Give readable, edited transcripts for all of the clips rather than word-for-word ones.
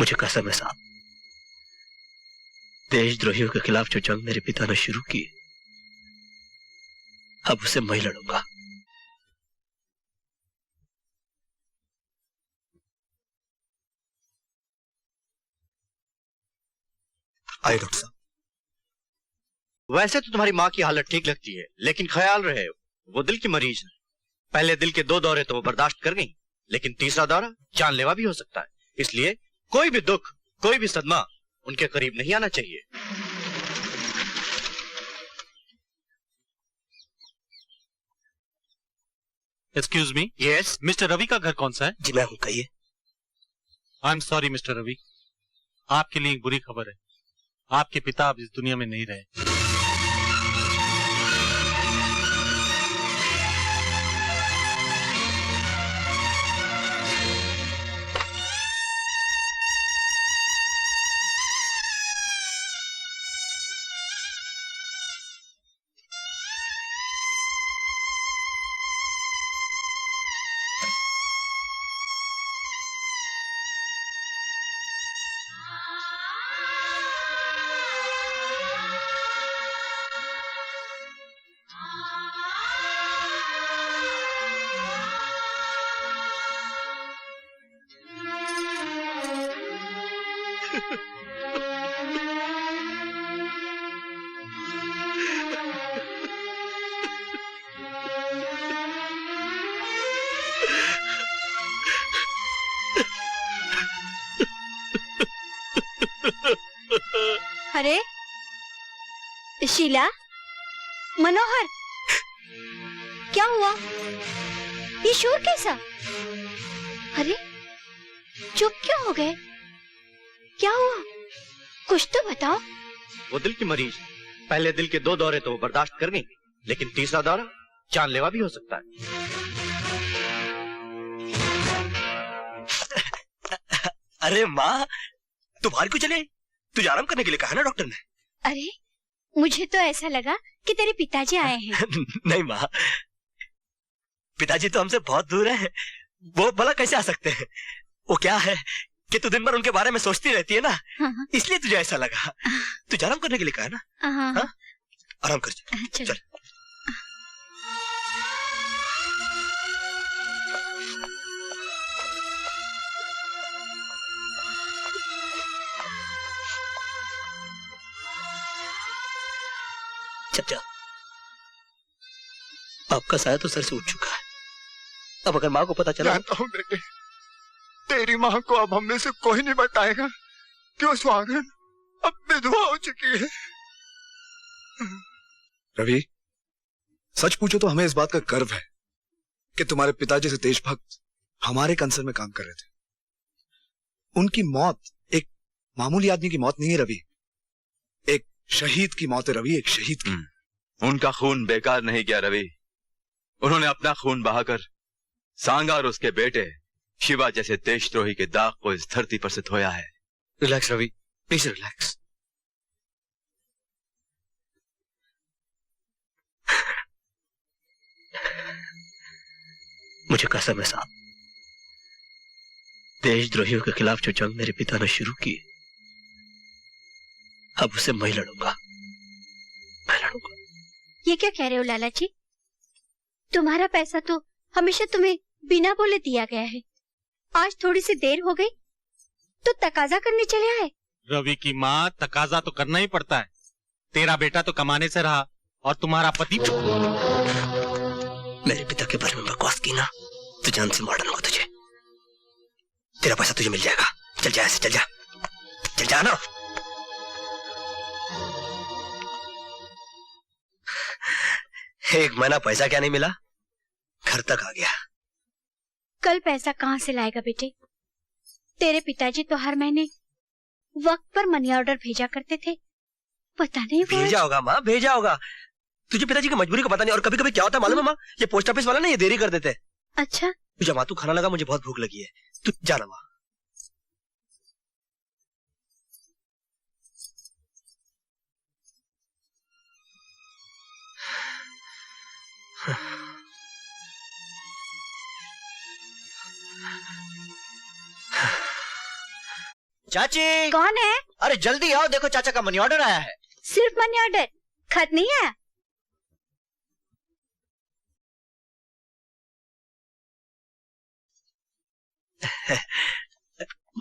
मुझे कसम है साहब, देशद्रोहियों के खिलाफ जो जंग मेरे पिता ने शुरू की, अब उसे मैं लड़ूंगा। आइए डॉक्टर साहब। वैसे तो तुम्हारी माँ की हालत ठीक लगती है, लेकिन ख्याल रहे वो दिल की मरीज है। पहले दिल के 2 दौरे तो वो बर्दाश्त कर गई, लेकिन तीसरा दौरा जानलेवा भी हो सकता है। इसलिए कोई भी दुख, कोई भी सदमा उनके करीब नहीं आना चाहिए। Excuse me. Yes. Mister Ravi का घर कौन सा है? जी मैं हूं, कहिए। I am sorry mister Ravi, आपके लिए एक बुरी खबर है। आपके पिता अब इस दुनिया में नहीं रहे। अरे शीला, मनोहर, क्या हुआ? ये शोर कैसा? अरे चुप क्यों हो गए? क्या हुआ? कुछ तो बताओ। वो दिल की मरीज है। पहले दिल के 2 दौरे तो वो बर्दाश्त कर गई, लेकिन तीसरा दौरा जानलेवा भी हो सकता है। अरे माँ, तुम्हारी क्यों चले? तुझे आराम करने के लिए कहा ना डॉक्टर ने। अरे मुझे तो ऐसा लगा कि तेरे पिताजी आए हैं। नहीं माँ, पिताजी तो हमसे बहुत दूर हैं। वो भला कैसे आ सकते हैं? वो क्या है कि तू दिन भर उनके बारे में सोचती रहती है ना, इसलिए तुझे ऐसा लगा। तुझे आराम करने के लिए कहा ना। हाँ? आराम कर। चल। चचा, आपका साया तो सर से उठ चुका है। अब अगर माँ को पता चला। जानता हूँ बेटे, तेरी माँ को अब हमने से कोई नहीं बताएगा कि वो सुहागन अब विधवा हो चुकी है। रवि, सच पूछो तो हमें इस बात का गर्व है कि तुम्हारे पिताजी से देशभक्त हमारे कंसर्न में काम कर रहे थे। उनकी मौत एक मामूली आदमी की मौत नहीं है रवि, एक शहीद की मौत है रवि, एक शहीद की। उनका खून बेकार नहीं गया रवि। उन्होंने अपना खून बहाकर सांगा और उसके बेटे शिवा जैसे देशद्रोही के दाग को इस धरती पर से धोया है। Relax Ravi, please relax. मुझे कसम है साहब, देशद्रोहियों के खिलाफ जो जंग मेरे पिता ने शुरू की, अब उसे मैं लड़ूंगा। ये क्या कह रहे हो लाला जी? तुम्हारा पैसा तो हमेशा तुम्हें बिना बोले दिया गया है। आज थोड़ी सी देर हो गई तो तकाजा करने चले आए। रवि की माँ, तकाजा तो करना ही पड़ता है। तेरा बेटा तो कमाने से रहा और तुम्हारा पति। मेरे पिता के बारे में बकवास की ना तो जान से मार डालूंगा तुझे। तेरा पैसा तुझे मिल जाएगा। चल जा ऐसे, चल जा, चल जा ना। एक महीना पैसा क्या नहीं मिला, घर तक आ गया। कल पैसा कहाँ से लाएगा बेटे? तेरे पिताजी तो हर महीने वक्त पर मनी ऑर्डर भेजा करते थे। पता नहीं भेजा होगा माँ, भेजा होगा। तुझे पिताजी की मजबूरी को पता नहीं। और कभी कभी क्या होता है मालूम है माँ, ये पोस्ट ऑफिस वाला ना ये देरी कर देते हैं। अच्छा तुझे माँ, तू खाना लगा, मुझे बहुत भूख लगी है। तू जाना माँ। चाची, कौन है? अरे जल्दी आओ, देखो चाचा का मनी ऑर्डर आया है। सिर्फ मनी ऑर्डर, खत नहीं आया?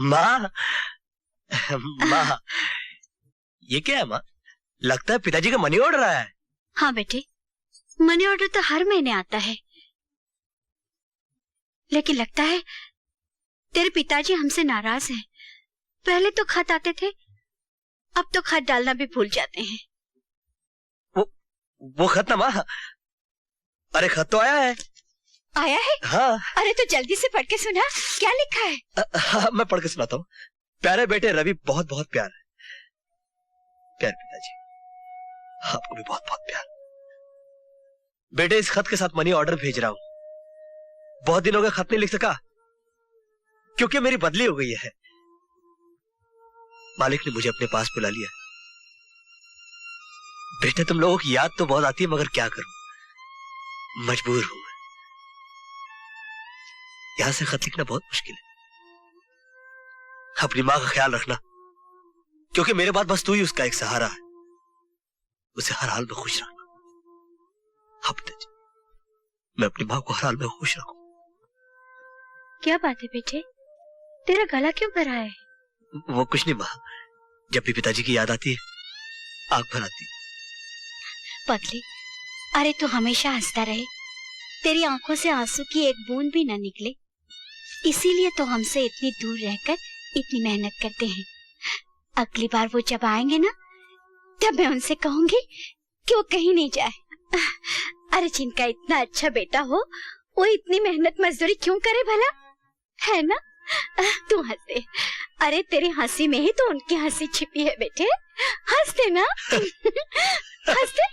माँ, माँ, ये क्या है माँ? लगता है पिताजी का मनी ऑर्डर आया है। हाँ बेटे, मनी ऑर्डर तो हर महीने आता है, लेकिन लगता है तेरे पिताजी हमसे नाराज हैं। पहले तो खत आते थे, अब तो खत डालना भी भूल जाते हैं। वो खत ना माँ, अरे खत तो आया है। आया है? हाँ। अरे तो जल्दी से पढ़ के सुना, क्या लिखा है? हाँ, मैं पढ़ के सुनाता हूँ। प्यारे बेटे रवि, बहुत बहुत प्यार है। प्यार पिताजी, आपको भी बहुत बहुत प्यार। बेटे इस खत के साथ मनी ऑर्डर भेज रहा हूँ। बहुत दिनों का खत नहीं लिख सका क्योंकि मेरी बदली हो गई है। मालिक ने मुझे अपने पास बुला लिया। बेटे तुम लोगों की याद तो बहुत आती है, मगर क्या करूं, मजबूर हूं। यहां से खत लिखना बहुत मुश्किल है। अपनी मां का ख्याल रखना, क्योंकि मेरे बाद बस तू ही उसका एक सहारा है। उसे हर हाल में खुश रखना। हाँ पिताजी, मैं अपनी मां को हर हाल में खुश रखूं। क्या बात है बेटे, तेरा गला क्यों भरा है? वो कुछ नहीं मां, जब भी पिताजी की याद आती है आंख भर आती है। पगली, अरे तू हमेशा हंसता रहे, तेरी आंखों से आंसू की एक बूंद भी न निकले, इसीलिए तो हमसे इतनी दूर रहकर इतनी मेहनत करते हैं। अगली बार वो जब आएंगे ना, तब मैं उनसे कहूंगी कि वो कहीं नहीं जाए। अरे जिनका इतना अच्छा बेटा हो, वो इतनी मेहनत मजदूरी क्यों करे भला, है ना? तू हंस दे, अरे तेरी हंसी में ही तो उनकी हंसी छिपी है बेटे, हंस दे ना। हंस दे।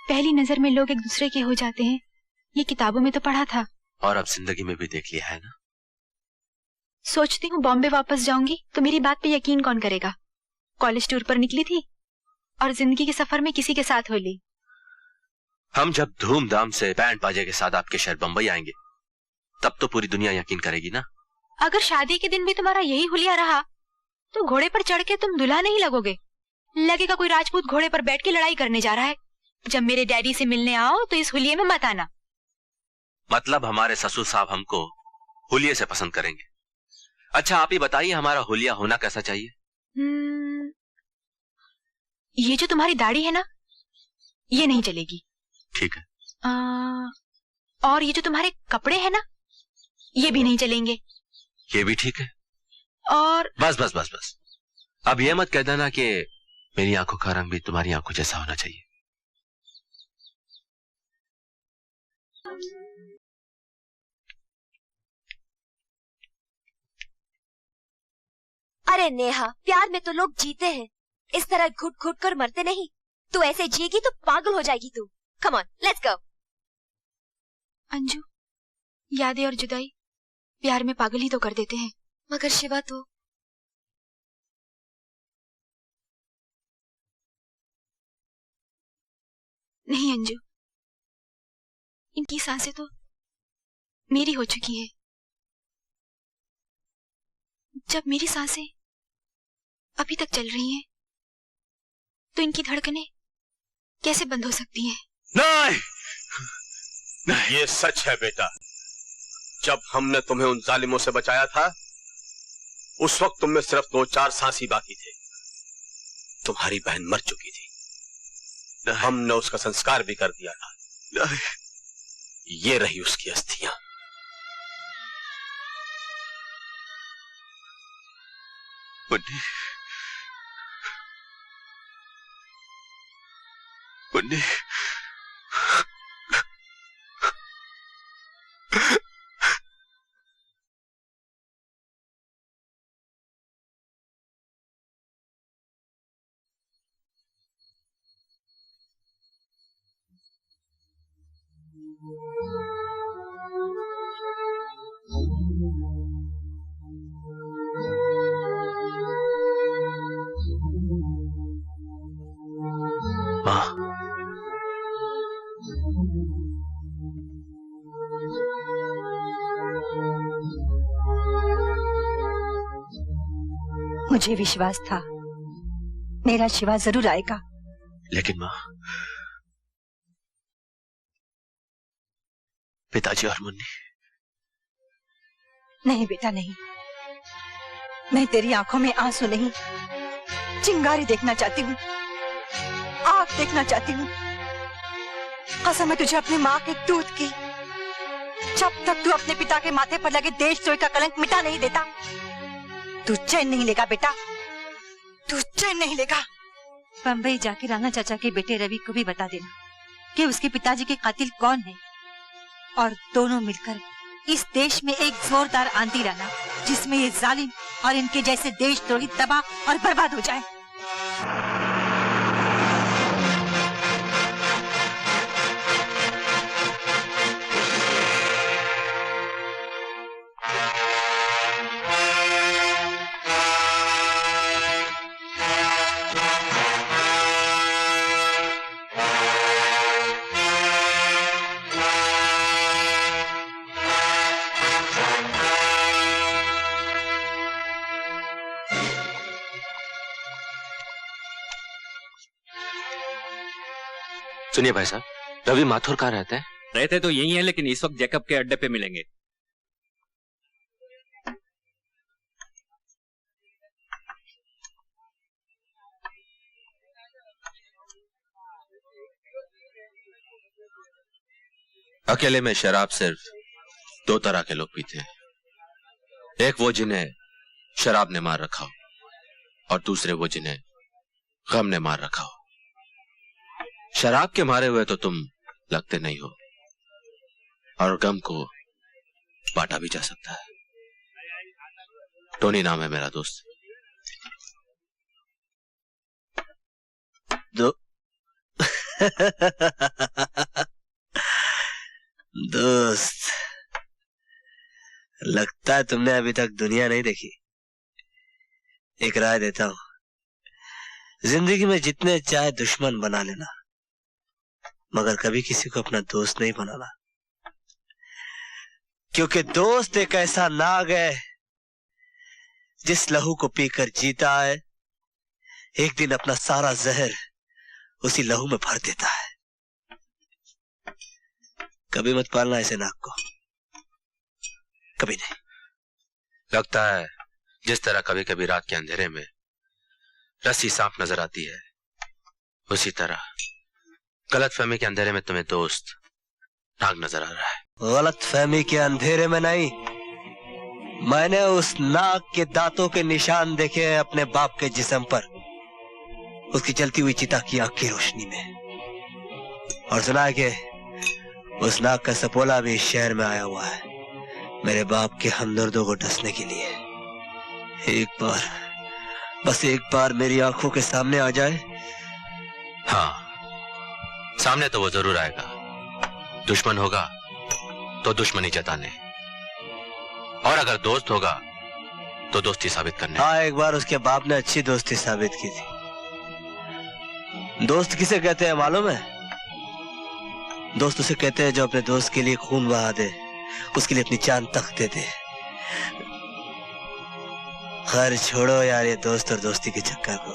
पहली नजर में लोग एक दूसरे के हो जाते हैं, ये किताबों में तो पढ़ा था। और अब जिंदगी में भी देख लिया है ना। सोचती हूँ बॉम्बे वापस जाऊंगी तो मेरी बात पे यकीन कौन करेगा। कॉलेज टूर पर निकली थी और जिंदगी के सफर में किसी के साथ हो ली। हम जब धूमधाम से बैंड बाजे के साथ आपके शहर बंबई आएंगे, तब तो पूरी दुनिया यकीन करेगी ना। अगर शादी के दिन भी तुम्हारा यही हुलिया रहा, तो घोड़े पर चढ़ के तुम दुल्हा नहीं लगोगे, लगेगा कोई राजपूत घोड़े पर बैठ के लड़ाई करने जा रहा है। जब मेरे डैडी से मिलने आओ तो इस हुलिये में मत आना। मतलब हमारे ससुर साहब हमको हुलिये से पसंद करेंगे। अच्छा आप ही बताइए, हमारा हुलिया होना कैसा चाहिए? ये जो तुम्हारी दाढ़ी है ना, ये नहीं चलेगी। ठीक है। और ये जो तुम्हारे कपड़े हैं ना, ये भी नहीं चलेंगे। ये भी ठीक है। और बस बस बस बस, अब ये मत कह देना कि मेरी आंखों का रंग भी तुम्हारी आंखों जैसा होना चाहिए। अरे नेहा, प्यार में तो लोग जीते हैं, इस तरह घुट घुट कर मरते नहीं। तू ऐसे जिएगी तो पागल हो जाएगी तू। Come on, let's go. Anju, यादें और जुदाई प्यार में पागल ही तो कर देते हैं। मगर शिवा तो नहीं अंजू, इनकी सांसें तो मेरी हो चुकी है। जब मेरी सांसें अभी तक चल रही हैं, तो इनकी धड़कनें कैसे बंद हो सकती हैं? नहीं, नहीं, ये सच है बेटा। जब हमने तुम्हें उन जालिमों से बचाया था, उस वक्त तुम में सिर्फ 2-4 सांस ही बाकी थे। तुम्हारी बहन मर चुकी थी, हमने उसका संस्कार भी कर दिया था। ये रही उसकी अस्थियां। पुन्नी, पुन्नी, माँ, मुझे विश्वास था मेरा शिवा जरूर आएगा। लेकिन माँ, पिताजी और मुन्नी। नहीं बेटा नहीं, मैं तेरी आंखों में आंसू नहीं, चिंगारी देखना चाहती हूँ, आग देखना चाहती हूँ। कसम है तुझे अपनी माँ के दूध की, जब तक तू अपने पिता के माथे पर लगे देशद्रोही का कलंक मिटा नहीं देता, तू चैन नहीं लेगा बेटा, तू चैन नहीं लेगा। बम्बई जाके राणा चाचा के बेटे रवि को भी बता देना कि उसके पिताजी के कातिल कौन है, और दोनों मिलकर इस देश में एक जोरदार आंधी लाना जिसमें ये जालिम और इनके जैसे देशद्रोही तबाह और बर्बाद हो जाए। सुनिए भाई साहब, रवि माथुर कहाँ रहते हैं? रहते तो यही है, लेकिन इस वक्त जैकब के अड्डे पे मिलेंगे। अकेले में शराब सिर्फ दो तरह के लोग पीते हैं, एक वो जिन्हें शराब ने मार रखा हो, और दूसरे वो जिन्हें गम ने मार रखा हो। शराब के मारे हुए तो तुम लगते नहीं हो, और गम को बांटा भी जा सकता है। टोनी नाम है मेरा दोस्त। दोस्त, लगता है तुमने अभी तक दुनिया नहीं देखी। एक राय देता हूं, जिंदगी में जितने चाहे दुश्मन बना लेना, मगर कभी किसी को अपना दोस्त नहीं बनाना, क्योंकि दोस्त एक ऐसा नाग है जिस लहू को पीकर जीता है, एक दिन अपना सारा जहर उसी लहू में भर देता है। कभी मत पालना ऐसे नाग को, कभी नहीं। लगता है जिस तरह कभी कभी रात के अंधेरे में रस्सी सांप नजर आती है, उसी तरह गलतफहमी के अंधेरे में तुम्हें दोस्त नाग नजर आ रहा है। गलतफहमी के अंधेरे में नहीं, मैंने उस नाग के दांतों के निशान देखे हैं अपने बाप के जिस्म पर, उसकी जलती हुई चिता की आग की रोशनी में। और सुना है कि उस नाग का सपोला भी इस शहर में आया हुआ है, मेरे बाप के हमदर्दों को डसने के लिए। एक बार, बस एक बार मेरी आंखों के सामने आ जाए। हाँ, सामने तो वो जरूर आएगा। दुश्मन होगा तो दुश्मनी जताने, और अगर दोस्त होगा तो दोस्ती साबित करने। हाँ, एक बार उसके बाप ने अच्छी दोस्ती साबित की थी। दोस्त किसे कहते हैं मालूम है? दोस्त उसे कहते हैं जो अपने दोस्त के लिए खून बहा दे, उसके लिए अपनी जान तक दे दे। खैर छोड़ो यार ये दोस्त और दोस्ती के चक्कर को।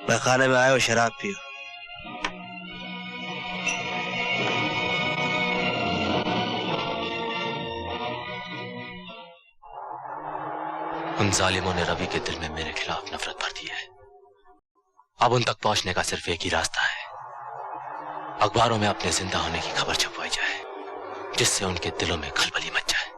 मैं खाने में आया हूँ, शराब पियो। उन जालिमों ने रवि के दिल में मेरे खिलाफ नफरत भर दी है। अब उन तक पहुंचने का सिर्फ एक ही रास्ता है, अखबारों में अपने जिंदा होने की खबर छपवाई जाए, जिससे उनके दिलों में खलबली मच जाए।